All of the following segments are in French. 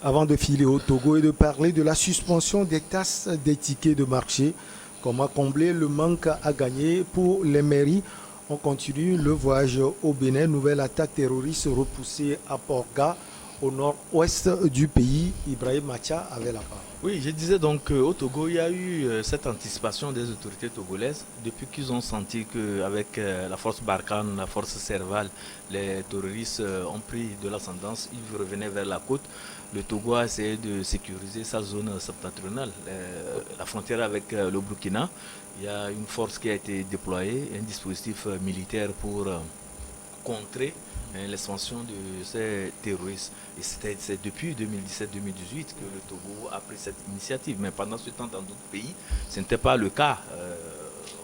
avant de filer au Togo et de parler de la suspension des tasses des tickets de marché. Comment combler le manque à gagner pour les mairies? On continue le voyage au Bénin. Nouvelle attaque terroriste repoussée à Porga, au nord-ouest du pays. Ibrahim Macha avait la parole. Oui, je disais donc qu'au Togo, il y a eu cette anticipation des autorités togolaises depuis qu'ils ont senti qu'avec la force Barkhane, la force Serval, les terroristes ont pris de l'ascendance, ils revenaient vers la côte. Le Togo a essayé de sécuriser sa zone septentrionale, la frontière avec le Burkina. Il y a une force qui a été déployée, un dispositif militaire pour contrer l'expansion de ces terroristes. Et c'est depuis 2017-2018 que le Togo a pris cette initiative. Mais pendant ce temps, dans d'autres pays, ce n'était pas le cas.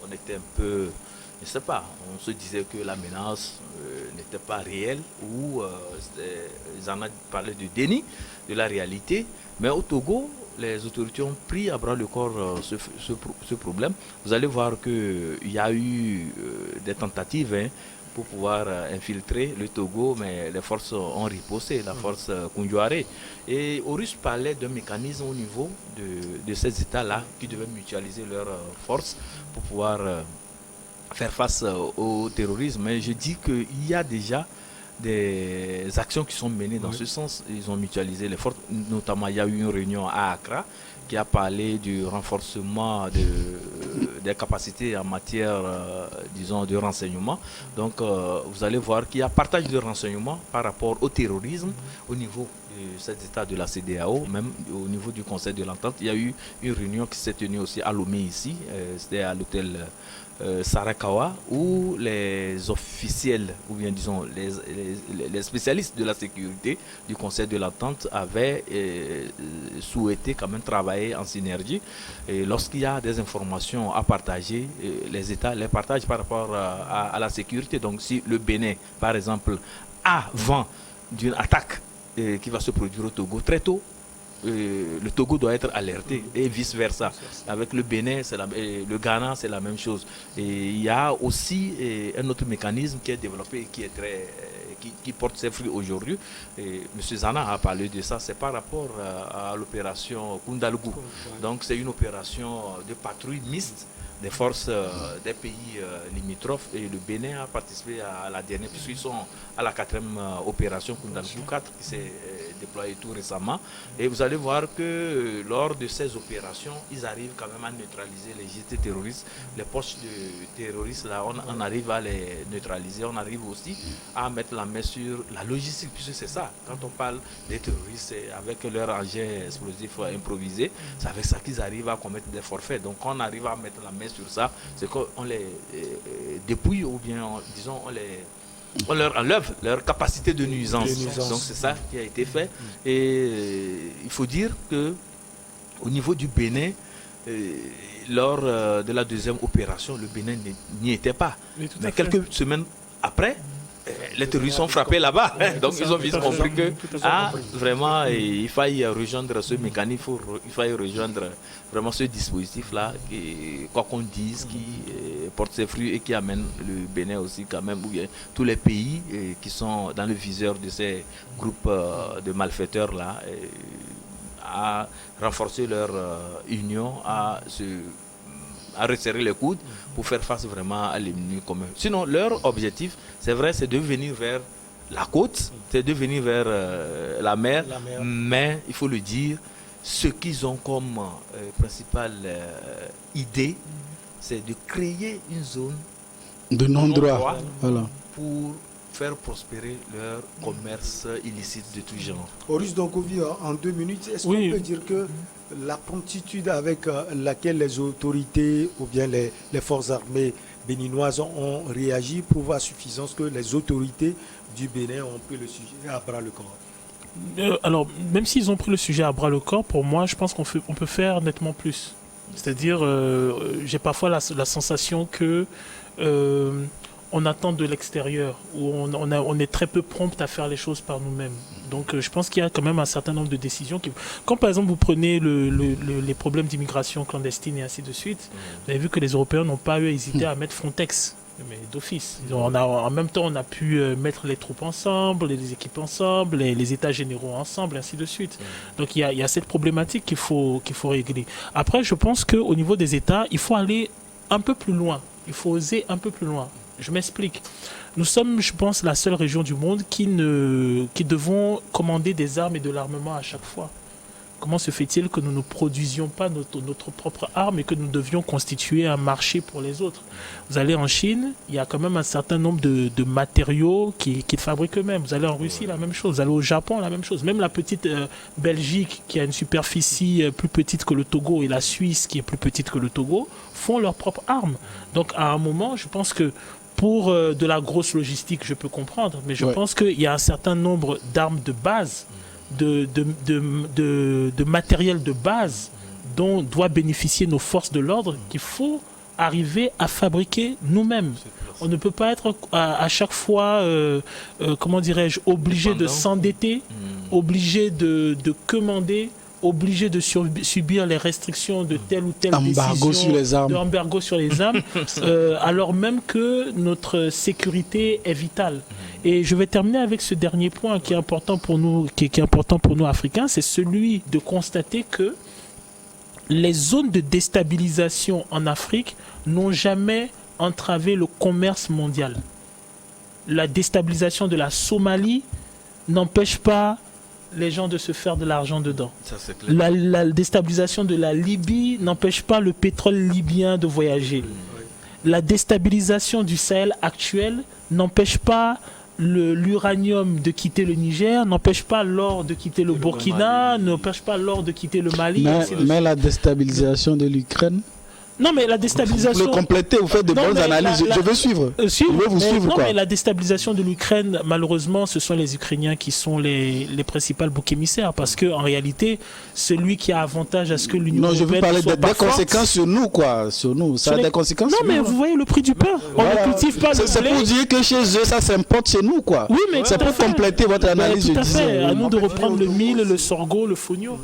On était un peu, je ne sais pas, on se disait que la menace n'était pas réelle ou ils en ont parlé de déni de la réalité. Mais au Togo, les autorités ont pris à bras le corps ce problème. Vous allez voir qu'il y a eu des tentatives pour pouvoir infiltrer le Togo, mais les forces ont riposté, la force Koundouaré. Et Horus parlait d'un mécanisme au niveau de ces États-là qui devaient mutualiser leurs forces pour pouvoir faire face au terrorisme. Mais je dis qu'il y a déjà des actions qui sont menées dans ce sens. Ils ont mutualisé les forces, notamment il y a eu une réunion à Accra qui a parlé du renforcement des capacités en matière, disons, de renseignement. Donc, vous allez voir qu'il y a partage de renseignements par rapport au terrorisme au niveau de cet état de la CEDEAO, même au niveau du Conseil de l'Entente. Il y a eu une réunion qui s'est tenue aussi à Lomé ici, c'était à l'hôtel Sarakawa, où les officiels, ou bien disons les spécialistes de la sécurité du Conseil de l'Entente avaient souhaité quand même travailler en synergie. Et lorsqu'il y a des informations à partager, les États les partagent par rapport à la sécurité. Donc si le Bénin, par exemple, a vent d'une attaque qui va se produire au Togo très tôt, le Togo doit être alerté et vice versa. Avec le Bénin, le Ghana, c'est la même chose. Et il y a aussi un autre mécanisme qui est développé et qui porte ses fruits aujourd'hui. M. Zana a parlé de ça. C'est par rapport à l'opération Kundalougou. Donc c'est une opération de patrouille mixte des forces des pays limitrophes, et le Bénin a participé à la dernière, puisqu'ils sont à la 4e opération Kundalougou 4 qui s'est déployée tout récemment. Et vous allez voir que lors de ces opérations, ils arrivent quand même à neutraliser les JT terroristes, les poches de terroristes, là, on arrive à les neutraliser. On arrive aussi à mettre la main sur la logistique, puisque c'est ça. Quand on parle des terroristes, avec leur engin explosif improvisé, c'est avec ça qu'ils arrivent à commettre des forfaits. Donc on arrive à mettre la main sur ça, c'est qu'on les dépouille, ou bien disons on leur enlève leur capacité de nuisance. Donc c'est ça qui a été fait. Et il faut dire que au niveau du Bénin, lors de la 2e opération, le Bénin n'y était pas. Mais quelques semaines après, les terroristes sont frappés là-bas. Donc ils ont vite compris que vraiment il faille rejoindre ce mécanisme, il faille rejoindre vraiment ce dispositif-là, quoi qu'on dise, qui porte ses fruits et qui amène le Bénin aussi quand même, ou bien tous les pays qui sont dans le viseur de ces groupes de malfaiteurs-là, à renforcer leur union, à resserrer les coudes pour faire face vraiment à l'ennemi commun. Sinon, leur objectif, c'est vrai, c'est de venir vers la côte, c'est de venir vers la mer, mais il faut le dire, ce qu'ils ont comme principale idée, c'est de créer une zone de non-droit pour faire prospérer leur commerce illicite de tout genre. Horus Donkovi, en 2 minutes, est-ce qu'on peut dire que la promptitude avec laquelle les autorités ou bien les forces armées béninoises ont réagi prouve à suffisance que les autorités du Bénin ont pris le sujet à bras le corps? Alors, même s'ils ont pris le sujet à bras le corps, pour moi, je pense qu'on peut faire nettement plus. C'est-à-dire, j'ai parfois la sensation que on attend de l'extérieur, où on est très peu prompt à faire les choses par nous-mêmes. Donc je pense qu'il y a quand même un certain nombre de décisions. Quand par exemple vous prenez les problèmes d'immigration clandestine et ainsi de suite, vous avez vu que les Européens n'ont pas hésité à mettre Frontex Mais d'office. En même temps, on a pu mettre les troupes ensemble, les équipes ensemble, les états généraux ensemble, ainsi de suite. Donc il y a cette problématique qu'il faut régler. Après, je pense qu'au niveau des États, il faut aller un peu plus loin. Il faut oser un peu plus loin. Je m'explique. Nous sommes, je pense, la seule région du monde qui devons commander des armes et de l'armement à chaque fois. Comment se fait-il que nous ne produisions pas notre propre arme et que nous devions constituer un marché pour les autres? Vous allez en Chine, il y a quand même un certain nombre de matériaux qu'ils fabriquent eux-mêmes. Vous allez en Russie, la même chose. Vous allez au Japon, la même chose. Même la petite Belgique, qui a une superficie plus petite que le Togo, et la Suisse, qui est plus petite que le Togo, font leurs propres armes. Donc à un moment, je pense que pour de la grosse logistique, je peux comprendre, mais je pense qu'il y a un certain nombre d'armes de base, de matériel de base dont doivent bénéficier nos forces de l'ordre qu'il faut arriver à fabriquer nous-mêmes. On ne peut pas être à chaque fois, comment dirais-je, obligé de s'endetter, obligé de commander, obligé de subir les restrictions de telle ou telle embargo sur les armes. Embargo sur les armes, alors même que notre sécurité est vitale. Et je vais terminer avec ce dernier point qui est important pour nous, qui est important pour nous Africains, c'est celui de constater que les zones de déstabilisation en Afrique n'ont jamais entravé le commerce mondial. La déstabilisation de la Somalie n'empêche pas les gens de se faire de l'argent dedans. Ça, c'est clair. La déstabilisation de la Libye n'empêche pas le pétrole libyen de voyager. La déstabilisation du Sahel actuel n'empêche pas l'uranium de quitter le Niger, n'empêche pas l'or de quitter le Burkina, n'empêche pas l'or de quitter le Mali. Mais la déstabilisation de l'Ukraine. Non, mais la déstabilisation... Vous le complétez, vous faites de bonnes analyses. Je veux suivre. Je veux vous suivre. Non, mais la déstabilisation de l'Ukraine, malheureusement, ce sont les Ukrainiens qui sont les principaux boucs émissaires. Parce qu'en réalité, celui qui a avantage à ce que l'Union européenne. Non, je veux parler soit des conséquences sur nous, quoi. Sur nous. Ça a des conséquences non, sur mais nous. vous voyez le prix du pain. On ne cultive pas le blé. C'est pour dire que chez eux, ça s'importe chez nous, quoi. Oui, mais c'est pour compléter votre analyse. Tout à fait. À nous de En fait, reprendre le mil, le sorgho, le fonio.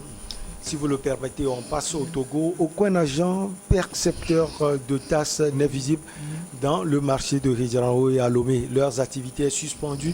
Si vous le permettez, on passe au Togo. Aucun agent percepteur de tasses n'est visible dans le marché de Ridjanao et à Lomé. Leurs activités sont suspendues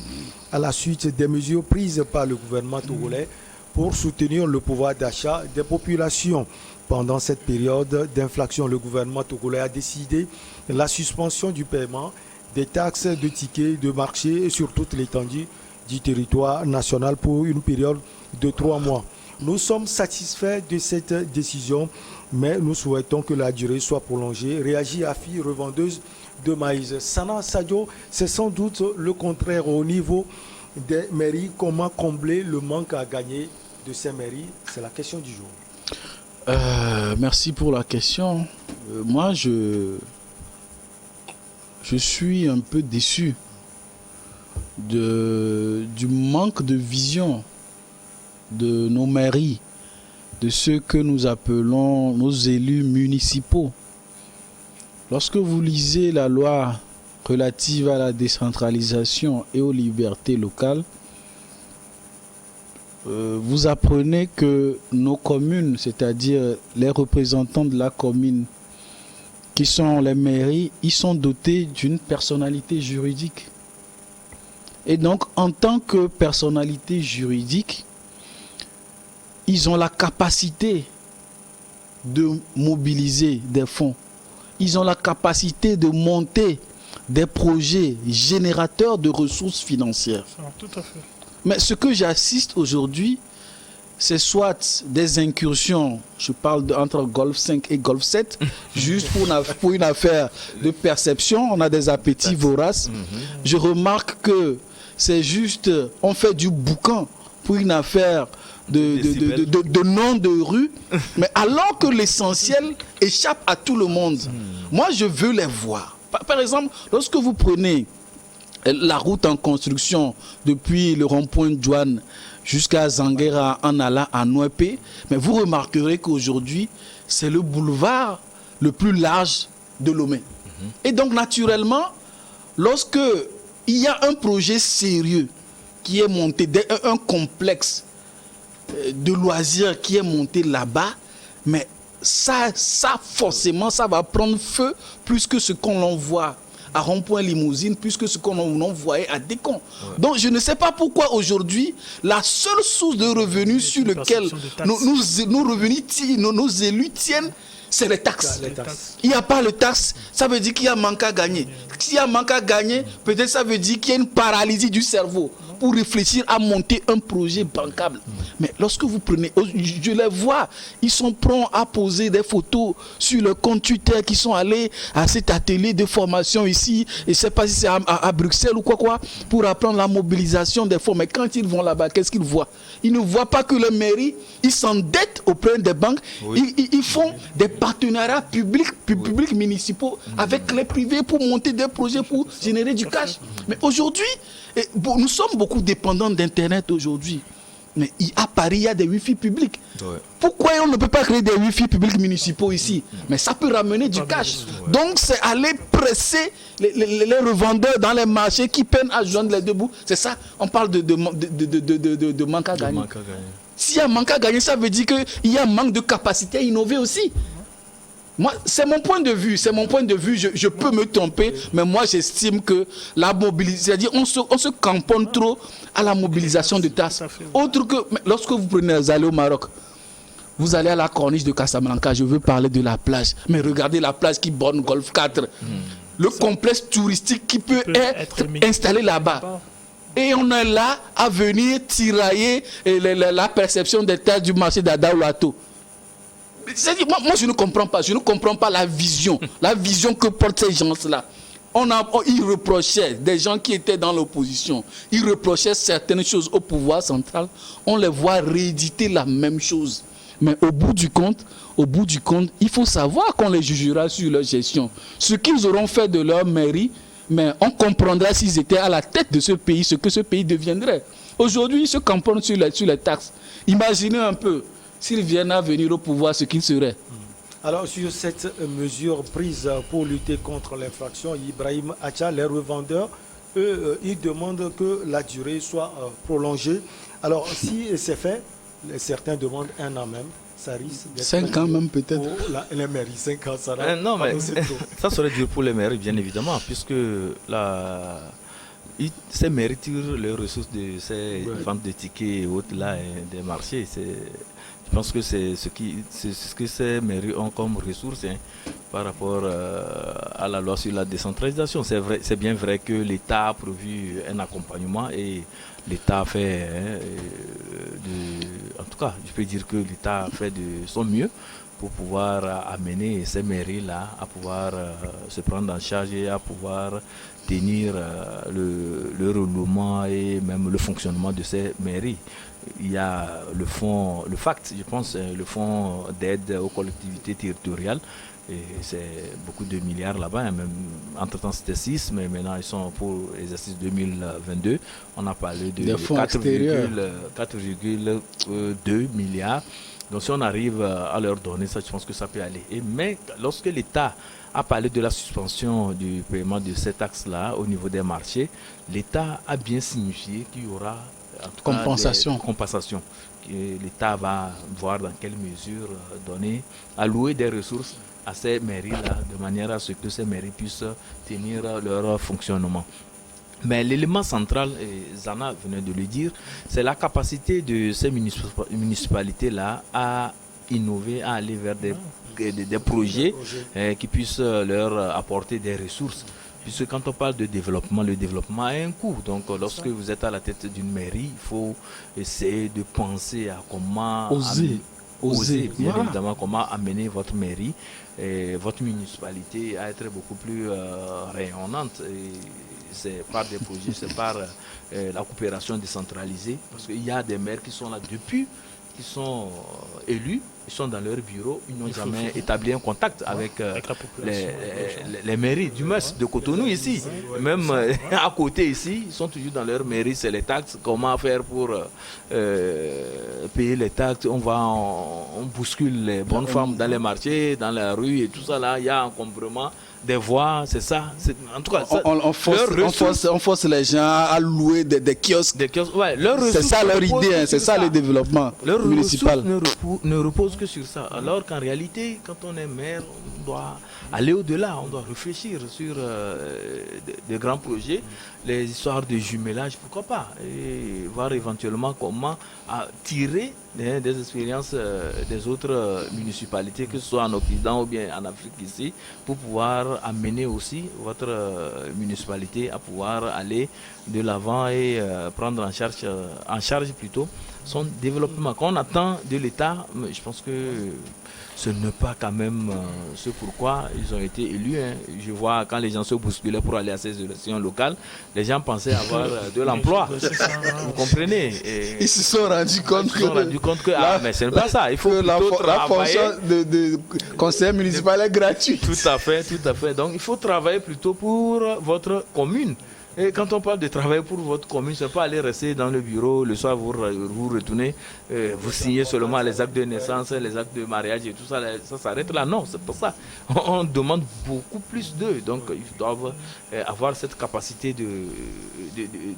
à la suite des mesures prises par le gouvernement togolais pour soutenir le pouvoir d'achat des populations. Pendant cette période d'inflation, le gouvernement togolais a décidé la suspension du paiement des taxes de tickets de marché sur toute l'étendue du territoire national pour une période de 3 mois. Nous sommes satisfaits de cette décision, mais nous souhaitons que la durée soit prolongée. Réagit AFI, revendeuse de maïs. Sana Sadio, c'est sans doute le contraire au niveau des mairies. Comment combler le manque à gagner de ces mairies? C'est la question du jour. Merci pour la question. Moi, je suis un peu déçu du manque de vision de nos mairies, de ceux que nous appelons nos élus municipaux. Lorsque vous lisez la loi relative à la décentralisation et aux libertés locales, vous apprenez que nos communes, c'est-à-dire les représentants de la commune, qui sont les mairies, ils sont dotés d'une personnalité juridique. Et donc, en tant que personnalité juridique, ils ont la capacité de mobiliser des fonds. Ils ont la capacité de monter des projets générateurs de ressources financières. Tout à fait. Mais ce que j'assiste aujourd'hui, c'est soit des incursions, je parle entre Golf 5 et Golf 7, juste pour une affaire de perception, on a des appétits voraces. Je remarque que c'est juste, on fait du boucan pour une affaire de nom de rue, mais alors que l'essentiel échappe à tout le monde. Moi, je veux les voir. Par exemple, lorsque vous prenez la route en construction depuis le rond-point de Douane jusqu'à Zanguera en allant à Nouépé, mais vous remarquerez qu'aujourd'hui, c'est le boulevard le plus large de Lomé. Et donc, naturellement, lorsque il y a un projet sérieux qui est monté, un complexe de loisirs qui est monté là-bas, mais ça forcément, ça va prendre feu plus que ce qu'on l'envoie à Rond-Point Limousine, puisque ce qu'on envoyait à Décon. Ouais. Donc je ne sais pas pourquoi aujourd'hui, la seule source de revenus sur laquelle nos élus tiennent, c'est les taxes. Il n'y a pas le taxe, ça veut dire qu'il y a manque à gagner. S'il y a manque à gagner, peut-être ça veut dire qu'il y a une paralysie du cerveau pour réfléchir à monter un projet bancable. Mais lorsque vous prenez, je les vois, ils sont prompts à poser des photos sur le compte Twitter qui sont allés à cet atelier de formation ici, et je ne sais pas si c'est à Bruxelles ou quoi, pour apprendre la mobilisation des fonds. Mais quand ils vont là-bas, qu'est-ce qu'ils voient? Ils ne voient pas que la mairie, ils s'endettent auprès des banques, ils font des partenariats publics municipaux avec les privés pour monter des projets, pour générer du cash. Mais aujourd'hui, nous sommes beaucoup dépendants d'Internet aujourd'hui. Mais à Paris, il y a des Wi-Fi publics. Ouais. Pourquoi on ne peut pas créer des Wi-Fi publics municipaux ici? Mais ça peut ramener du cash. Ouais. Donc, c'est aller presser les revendeurs dans les marchés qui peinent à joindre les deux bouts. C'est ça, on parle de manque à gagner. S'il y a manque à gagner, ça veut dire qu'il y a un manque de capacité à innover aussi. Moi, c'est mon point de vue, je peux me tromper, mais moi j'estime que la mobilisation, c'est-à-dire on se camponne trop à la mobilisation de tasses. Autre que, lorsque vous allez au Maroc, vous allez à la corniche de Casablanca, je veux parler de la plage, mais regardez la plage qui borne Golfe 4, le complexe touristique qui peut être installé là-bas. Et on est là à venir tirailler la perception des terres du marché d'Adaouato. Moi, je ne comprends pas la vision que portent ces gens-là. Ils reprochaient, des gens qui étaient dans l'opposition, ils reprochaient certaines choses au pouvoir central, on les voit rééditer la même chose. Mais au bout du compte, il faut savoir qu'on les jugera sur leur gestion. Ce qu'ils auront fait de leur mairie, mais on comprendra s'ils étaient à la tête de ce pays, ce que ce pays deviendrait. Aujourd'hui, ils se camponnent sur les taxes. Imaginez un peu, s'ils viennent à venir au pouvoir, ce qu'ils seraient. Alors, sur cette mesure prise pour lutter contre l'infraction, Ibrahim Acha, les revendeurs, eux, ils demandent que la durée soit prolongée. Alors, si c'est fait, certains demandent 1 an même. Ça risque d'être 5 ans même peut-être. Les mairies, 5 ans, ça non, mais ça serait dur pour les mairies, bien évidemment, puisque ces mairies tirent les ressources de ces ventes de tickets et autres là, des marchés. Je pense que c'est ce que ces mairies ont comme ressources par rapport à la loi sur la décentralisation. C'est bien vrai que l'État a prévu un accompagnement et l'État a fait, en tout cas, je peux dire que l'État a fait de son mieux pour pouvoir amener ces mairies-là à pouvoir se prendre en charge et à pouvoir tenir le roulement et même le fonctionnement de ces mairies. Il y a le fonds, le FACT, je pense, le fonds d'aide aux collectivités territoriales. Et c'est beaucoup de milliards là-bas. Même, entre-temps, c'était 6, mais maintenant, ils sont pour l'exercice 2022. On a parlé de 4,2 milliards. Donc, si on arrive à leur donner ça, je pense que ça peut aller. Mais lorsque l'État a parlé de la suspension du paiement de ces taxes-là au niveau des marchés, l'État a bien signifié qu'il y aura en tout compensation. Compensation. L'État va voir dans quelle mesure allouer des ressources à ces mairies-là, de manière à ce que ces mairies puissent tenir leur fonctionnement. Mais l'élément central, et Zana venait de le dire, c'est la capacité de ces municipalités-là à innover, à aller vers des projets qui puissent leur apporter des ressources. Puisque quand on parle de développement, le développement a un coût. Donc lorsque vous êtes à la tête d'une mairie, il faut essayer de penser à comment oser bien évidemment, comment amener votre mairie et votre municipalité à être beaucoup plus rayonnante. Et c'est par des projets, c'est par la coopération décentralisée. Parce qu'il y a des maires qui sont là depuis, qui sont élus, ils sont dans leur bureau, ils n'ont jamais établi un contact avec les mairies, du moins de Cotonou ici. Même à côté ici, ils sont toujours dans leur mairie, c'est les taxes. Comment faire pour payer les taxes? On bouscule les bonnes femmes dans les marchés, dans la rue et tout ça là. Il y a encombrement des voies, c'est ça. En tout cas, ça, on force les gens à louer des kiosques. Ouais, c'est ça leur idée, c'est ça le développement municipal. Ne repose que sur ça. Alors qu'en réalité, quand on est maire, on doit aller au-delà, on doit réfléchir sur des grands projets, les histoires de jumelage, pourquoi pas, et voir éventuellement comment tirer des expériences des autres municipalités, que ce soit en Occident ou bien en Afrique ici, pour pouvoir amener aussi votre municipalité à pouvoir aller de l'avant et prendre en charge plutôt son développement. Quand on attend de l'État, je pense que ce n'est pas quand même ce pourquoi ils ont été élus. Hein. Je vois quand les gens se bousculaient pour aller à ces élections locales, les gens pensaient avoir de l'emploi. Vous comprenez? Et ils se sont rendus compte que mais ce n'est pas ça. Il faut la fonction de conseiller municipal est gratuite. Tout à fait. Donc il faut travailler plutôt pour votre commune. Et quand on parle de travail pour votre commune, ce n'est pas aller rester dans le bureau, le soir vous retournez, vous signez seulement les actes de naissance, les actes de mariage et tout ça, ça s'arrête là. Non, c'est pas ça. On demande beaucoup plus d'eux. Donc ils doivent avoir cette capacité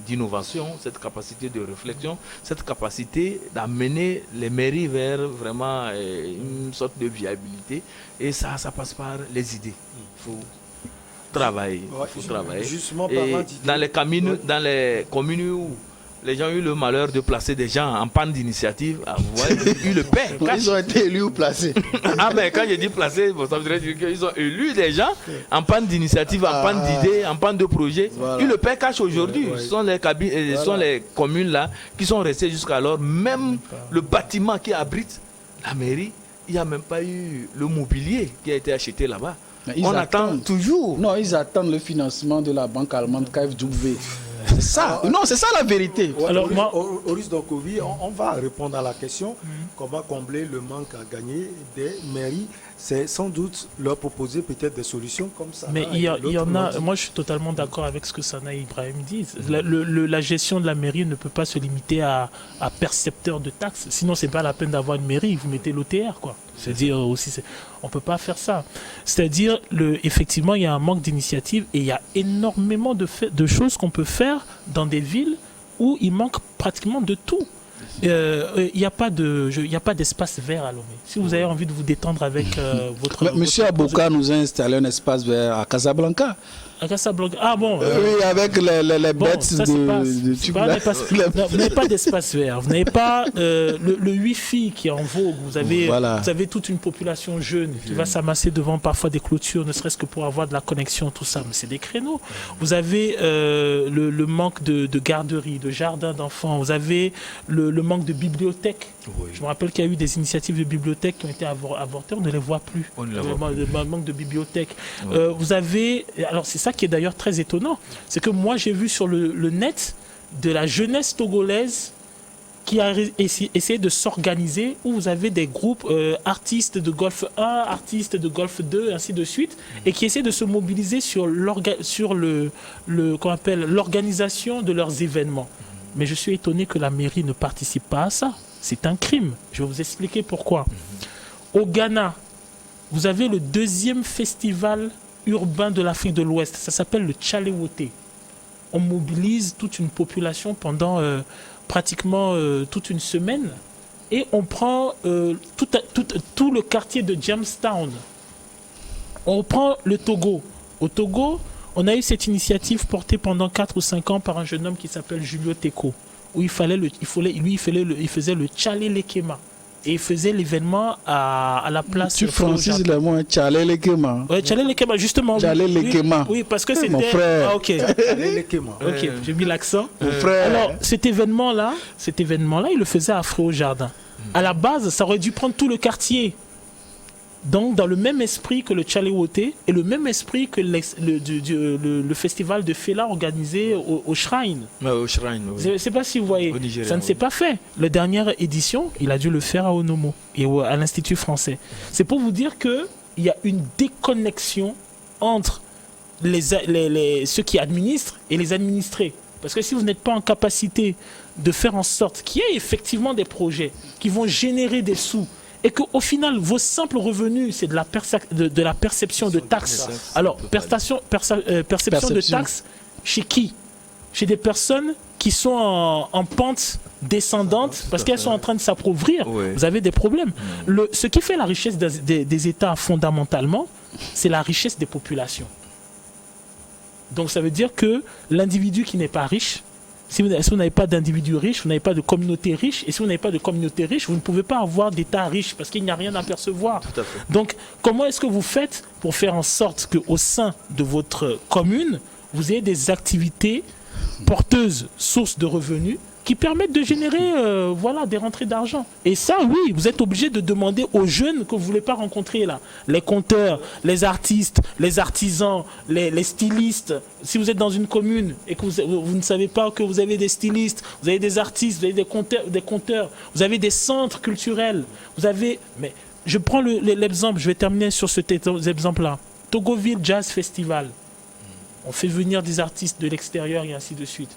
d'innovation, cette capacité de réflexion, cette capacité d'amener les mairies vers vraiment une sorte de viabilité. Et ça passe par les idées. Il faut travailler. Justement, et dans les communes où les gens ont eu le malheur de placer des gens en panne d'initiative, vous voyez, eu le pain. Ils ont été élus ou placés. Mais quand je dis placés, ça voudrait dire qu'ils ont élu des gens en panne d'initiative, en panne d'idées, en panne de projets. Voilà. Eu le pain cache aujourd'hui. Ce sont les communes là qui sont restées jusqu'alors. Même le bâtiment qui abrite la mairie, il n'y a même pas eu le mobilier qui a été acheté là-bas. On attend toujours. Non, ils attendent le financement de la banque allemande KfW. C'est ça. Non, c'est ça la vérité. Alors, au risque de Covid, on va répondre à la question comment combler le manque à gagner des mairies. C'est sans doute leur proposer peut-être des solutions comme ça. Mais il y en a. Moi, je suis totalement d'accord avec ce que Sana et Ibrahim disent. La gestion de la mairie ne peut pas se limiter à percepteur de taxes. Sinon, c'est pas la peine d'avoir une mairie. Vous mettez l'OTR, quoi. C'est-à-dire aussi, on peut pas faire ça. C'est-à-dire, effectivement, il y a un manque d'initiative et il y a énormément de choses qu'on peut faire dans des villes où il manque pratiquement de tout. Il n'y a pas d'espace vert à Lomé. Si vous avez envie de vous détendre avec votre... Monsieur Aboka nous a installé un espace vert à Casablanca. À Casablanca. Ah bon. Oui, avec les bêtes vous n'avez pas d'espace vert. Vous n'avez pas le Wi-Fi qui est en vogue. Vous avez toute une population jeune qui va s'amasser devant parfois des clôtures, ne serait-ce que pour avoir de la connexion, tout ça. Mais c'est des créneaux. Vous avez le manque de garderie, de jardins d'enfants. Vous avez le manque de bibliothèques. Oui. Je me rappelle qu'il y a eu des initiatives de bibliothèques qui ont été avortées. On ne les voit plus. Le manque de bibliothèques. Oui. Vous avez... Alors, c'est ça qui est d'ailleurs très étonnant. C'est que moi, j'ai vu sur le net de la jeunesse togolaise qui a essayé de s'organiser, où vous avez des groupes artistes de golf 1, artistes de golf 2, ainsi de suite, et qui essaient de se mobiliser sur l'organisation de leurs événements. Mais je suis étonné que la mairie ne participe pas à ça. C'est un crime. Je vais vous expliquer pourquoi. Au Ghana, vous avez le 2e festival urbain de l'Afrique de l'Ouest. Ça s'appelle le Tchalewoté. On mobilise toute une population pendant pratiquement toute une semaine et on prend tout le quartier de Jamestown. On prend le Togo. Au Togo, on a eu cette initiative portée pendant 4 ou 5 ans par un jeune homme qui s'appelle Julio Teko, où il faisait le Tchalé Lekema. Et il faisait l'événement à la place... Tu francises le mot Tchalé Lekema. Oui, Tchalé Lekema, justement. Tchalé Lekema. Oui, parce que c'était... Mon frère. Ah, ok. Tchalé Lekema. Ok, j'ai mis l'accent. Mon frère. Alors, cet événement-là, il le faisait à Fréau-Jardin. À la base, ça aurait dû prendre tout le quartier. Donc, dans le même esprit que le Tchalewoté et le même esprit que le festival de Fela organisé au Shrine. Au Shrine, oui. Je ne sais pas si vous voyez. Nigeria, ça ne s'est pas fait. La dernière édition, il a dû le faire à Onomo et à l'Institut français. C'est pour vous dire qu'il y a une déconnexion entre ceux qui administrent et les administrés. Parce que si vous n'êtes pas en capacité de faire en sorte qu'il y ait effectivement des projets qui vont générer des sous et qu'au final, vos simples revenus, c'est de la perception de taxes. Alors, perception de taxes, chez qui? Chez des personnes qui sont en pente descendante parce qu'elles sont en train de s'appauvrir. Oui. Vous avez des problèmes. Ce qui fait la richesse des États fondamentalement, c'est la richesse des populations. Donc ça veut dire que l'individu qui n'est pas riche, si vous n'avez pas d'individu riche, vous n'avez pas de communauté riche, et si vous n'avez pas de communauté riche, vous ne pouvez pas avoir d'État riche parce qu'il n'y a rien à percevoir. Tout à fait. Donc comment est-ce que vous faites pour faire en sorte qu'au sein de votre commune, vous ayez des activités porteuses, sources de revenus, qui permettent de générer des rentrées d'argent. Et ça, oui, vous êtes obligé de demander aux jeunes que vous ne voulez pas rencontrer là. Les conteurs, les artistes, les artisans, les stylistes. Si vous êtes dans une commune et que vous ne savez pas que vous avez des stylistes, vous avez des artistes, vous avez des conteurs, vous avez des centres culturels, vous avez... Mais je prends l'exemple, je vais terminer sur cet exemple-là. Togoville Jazz Festival. On fait venir des artistes de l'extérieur et ainsi de suite.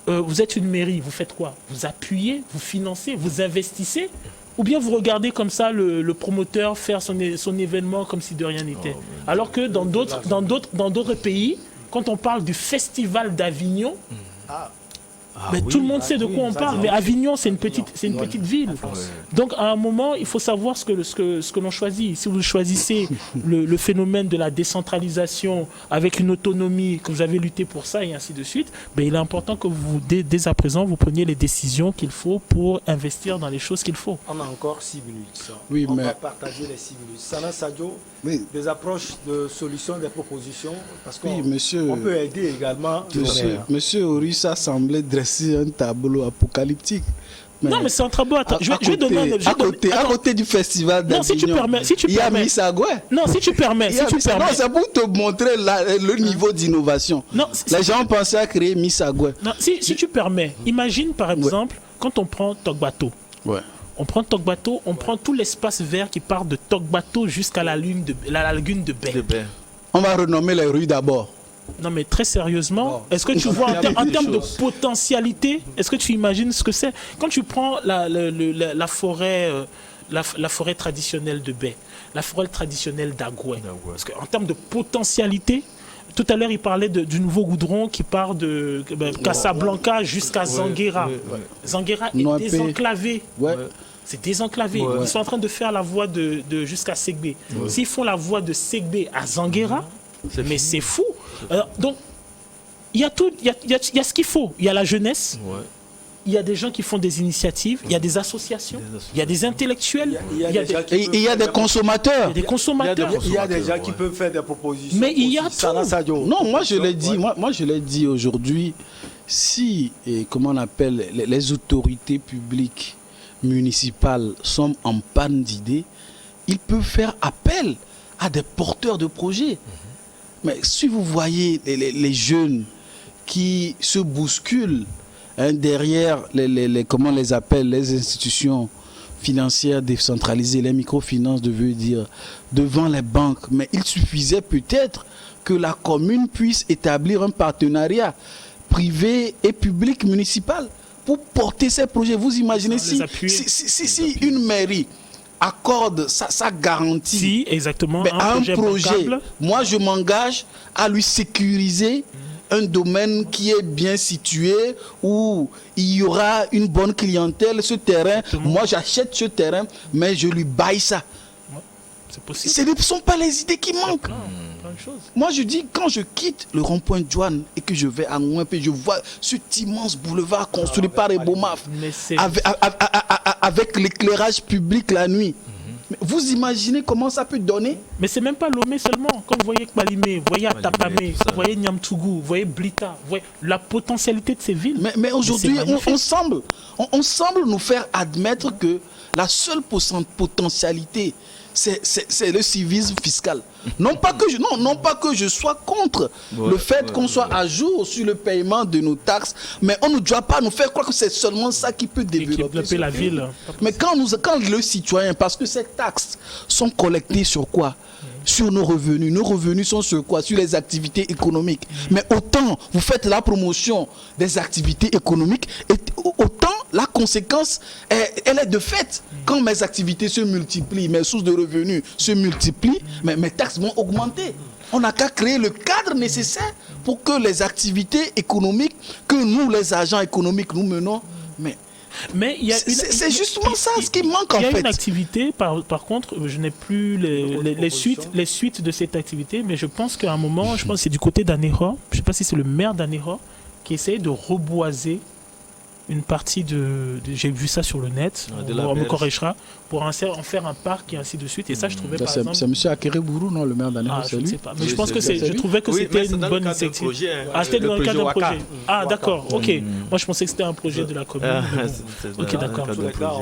Vous êtes une mairie, vous faites quoi? Vous appuyez, vous financez, vous investissez? Ou bien vous regardez comme ça le promoteur faire son événement comme si de rien n'était? Alors que dans d'autres pays, quand on parle du festival d'Avignon, tout le monde sait de quoi on parle. Mais Avignon, c'est une petite ville. Donc à un moment, il faut savoir ce que l'on choisit. Si vous choisissez le phénomène de la décentralisation avec une autonomie, que vous avez lutté pour ça et ainsi de suite, il est important que vous, dès à présent, vous preniez les décisions qu'il faut pour investir dans les choses qu'il faut. On a encore 6 minutes. Oui, on mais... va partager les 6 minutes. Sana Sadio, des approches de solutions, des propositions, parce qu'on on peut aider également. Monsieur Orissa semblait dresser un tableau apocalyptique. Non, mais c'est un tableau. Je vais donner à côté du festival d'Avignon. Non, si tu permets. Il y a Miss Agoué. Non, si tu permets. Non, c'est pour te montrer le niveau d'innovation. Les gens pensaient à créer Miss Agoué. Non, si tu permets, imagine par exemple, quand on prend Tokbato. Ouais. On prend Tokbato, on prend tout l'espace vert qui part de Tokbato jusqu'à la lagune de Baie. On va renommer les rues d'abord. Non, mais très sérieusement, est-ce que tu vois en termes de potentialité, est-ce que tu imagines ce que c'est? Quand tu prends la forêt, la forêt traditionnelle de Baie, la forêt traditionnelle d'Agoué, parce qu'en termes de potentialité, tout à l'heure, il parlait du nouveau goudron qui part de Casablanca jusqu'à Zanguera. Zanguera est désenclavé. C'est désenclavé. Ils sont en train de faire la voie jusqu'à Segbé. S'ils font la voie de Segbé à Zanguera, mais c'est fou. Alors, donc, il y a tout, il y a ce qu'il faut. Il y a la jeunesse, il y a des gens qui font des initiatives, il y a des associations, il y a des intellectuels, il y a des consommateurs. Il y a des gens qui peuvent faire des propositions. Mais il y a tout. Non, moi je l'ai dit, moi je l'ai dit aujourd'hui, si, comment on appelle, les autorités publiques municipales sont en panne d'idées, ils peuvent faire appel à des porteurs de projets. Mais si vous voyez les jeunes qui se bousculent derrière comment on les appelle, les institutions financières décentralisées, les microfinances, devant les banques, mais il suffisait peut-être que la commune puisse établir un partenariat privé et public municipal pour porter ces projets. Vous imaginez si une mairie accorde sa garantie exactement, à un projet. Moi, je m'engage à lui sécuriser un domaine qui est bien situé, où il y aura une bonne clientèle, ce terrain. Moi, j'achète ce terrain, mais je lui baille ça. C'est possible. Ce ne sont pas les idées qui manquent. Moi, je dis, quand je quitte le rond-point de Douane et que je vais à Mouimpe, je vois cet immense boulevard construit par les Bomaf, avec l'éclairage public la nuit. Mais vous imaginez comment ça peut donner? Mais c'est même pas Lomé seulement. Quand vous voyez Kbalimé, vous voyez Atapamé, vous voyez Niamtougou, vous voyez Blita, vous voyez la potentialité de ces villes. Mais aujourd'hui, on semble nous faire admettre que la seule potentialité, c'est le civisme fiscal. Non pas que je sois contre le fait qu'on soit à jour sur le paiement de nos taxes, mais on ne doit pas nous faire croire que c'est seulement ça qui peut développer la ville. Mais quand le citoyen, parce que ces taxes sont collectées sur quoi? Sur nos revenus. Nos revenus sont sur quoi? Sur les activités économiques. Mais autant vous faites la promotion des activités économiques, et autant la conséquence, elle est de fait. Quand mes activités se multiplient, mes sources de revenus se multiplient, mes taxes vont augmenter. On n'a qu'à créer le cadre nécessaire pour que les activités économiques, que nous, les agents économiques, nous menons, mais c'est justement ça ce qui manque en fait. Il y a une activité, par contre, je n'ai plus les suites de cette activité, mais je pense qu'à un moment, je pense que c'est du côté d'Anéra, je ne sais pas si c'est le maire d'Anéra, qui essaye de reboiser une partie j'ai vu ça sur le net, pour en faire un parc et ainsi de suite. Et ça, je trouvais par exemple... C'est M. Akere-Bourou, non, le maire d'Anéra, je ne sais pas. Mais je pense que je trouvais que c'était une bonne initiative. C'était dans le cadre d'un projet. Ah, d'accord, ok. Moi, je pensais que c'était un projet de la commune. Ok, d'accord. En tous les cas,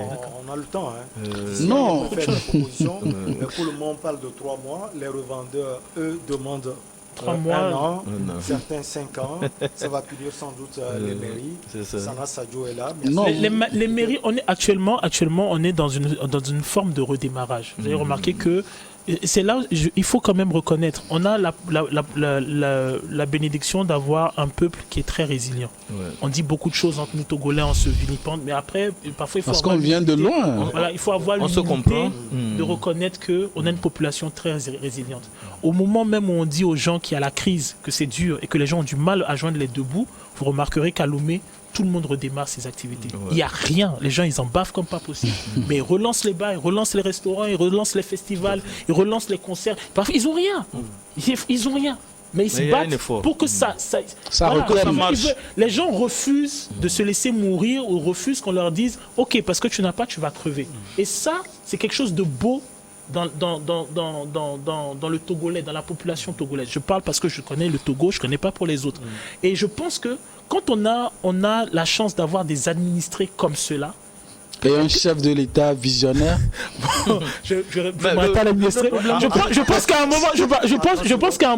on a le temps. Non. On peut faire une proposition, mais pour le moment, on parle de 3 mois. Les revendeurs, eux, demandent 3 mois, 1 an, certains 5 ans. Ça va punir sans doute les mairies. Sana Sadio est là. Non. Les mairies, actuellement, on est dans une forme de redémarrage. Vous avez remarqué que c'est là, il faut quand même reconnaître, on a la bénédiction d'avoir un peuple qui est très résilient. Ouais. On dit beaucoup de choses entre nous Togolais, on se vilipende, mais après, parfois il faut parce qu'on vient de loin. Il faut avoir l'humilité de reconnaître qu'on a une population très résiliente. Au moment même où on dit aux gens qu'il y a la crise, que c'est dur et que les gens ont du mal à joindre les deux bouts, vous remarquerez qu'à Lomé, tout le monde redémarre ses activités. Ouais. Il n'y a rien. Les gens, ils en baffent comme pas possible. Mais ils relancent les bars, ils relancent les restaurants, ils relancent les festivals, ils relancent les concerts. Parfois, ils n'ont rien. Ils n'ont rien. Mais ils se battent pour que ça marche. Les gens refusent de se laisser mourir ou refusent qu'on leur dise « Ok, parce que tu n'as pas, tu vas crever. » Et ça, c'est quelque chose de beau dans le Togolais, dans la population togolaise. Je parle parce que je connais le Togo, je ne connais pas pour les autres. Et je pense que quand on a la chance d'avoir des administrés comme ceux-là, et un chef de l'État visionnaire. Je ne pas l'administrer. Je pense qu'à un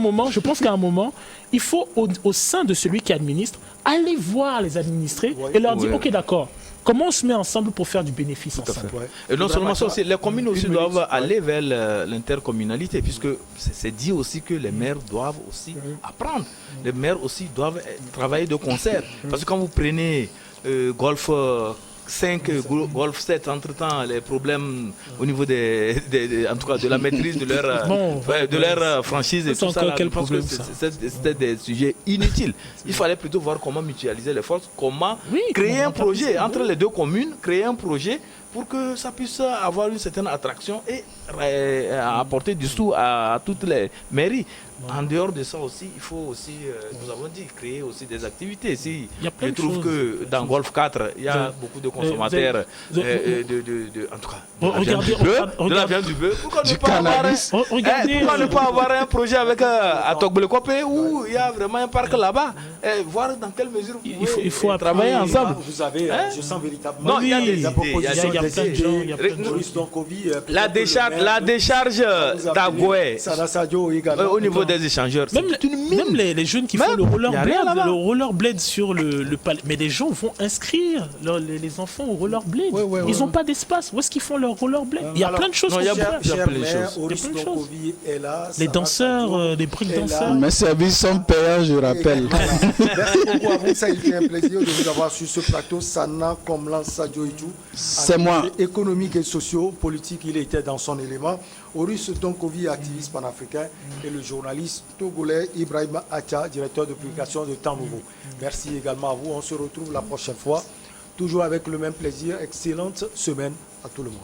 moment, il faut au sein de celui qui administre aller voir les administrés et leur dire ok, d'accord. Comment on se met ensemble pour faire du bénéfice ensemble? Et non seulement ça, les communes aussi doivent aller vers l'intercommunalité, puisque c'est dit aussi que les maires doivent aussi apprendre. Les maires aussi doivent travailler de concert. Parce que quand vous prenez Golf 5, Golf 7, entre-temps, les problèmes au niveau en tout cas de la maîtrise de leur franchise et tout ça, je pense que c'était des sujets inutiles. Il fallait plutôt voir comment mutualiser les forces, comment créer un projet entre les deux communes, créer un projet pour que ça puisse avoir une certaine attraction et apporter du sous à toutes les mairies. En dehors de ça aussi, il faut aussi, nous avons dit, créer aussi des activités. Si je trouve que dans Golf 4, il y a beaucoup de consommateurs en tout cas, de la viande du bœuf. Pourquoi ne pas avoir un projet avec à Togbolekopé où il y a vraiment un parc là-bas, voir dans quelle mesure il faut travailler ensemble. Vous avez, je sens véritablement, non, il y a des propositions, il y a plein de gens, il y a plein de gens. La décharge d'Agoué au niveau des échangeurs. Même les jeunes qui font le rollerblade sur le palais. Mais les gens vont inscrire les enfants au rollerblade. Ils n'ont pas d'espace. Où est-ce qu'ils font leur rollerblade? Il y a plein de choses. Il y a plein de choses. Les danseurs, les briques danseurs. Mes services sont payants, je rappelle. Merci beaucoup à vous. Ça a été un plaisir de vous avoir sur ce plateau. Sana Komlan Sadio Itou. C'est moi. Économique et socio-politique, il était dans son élément. Oris Donkovi, activiste panafricain, et le journaliste togolais Ibrahima Acha, directeur de publication de Temps Nouveau. Merci également à vous. On se retrouve la prochaine fois, toujours avec le même plaisir. Excellente semaine à tout le monde.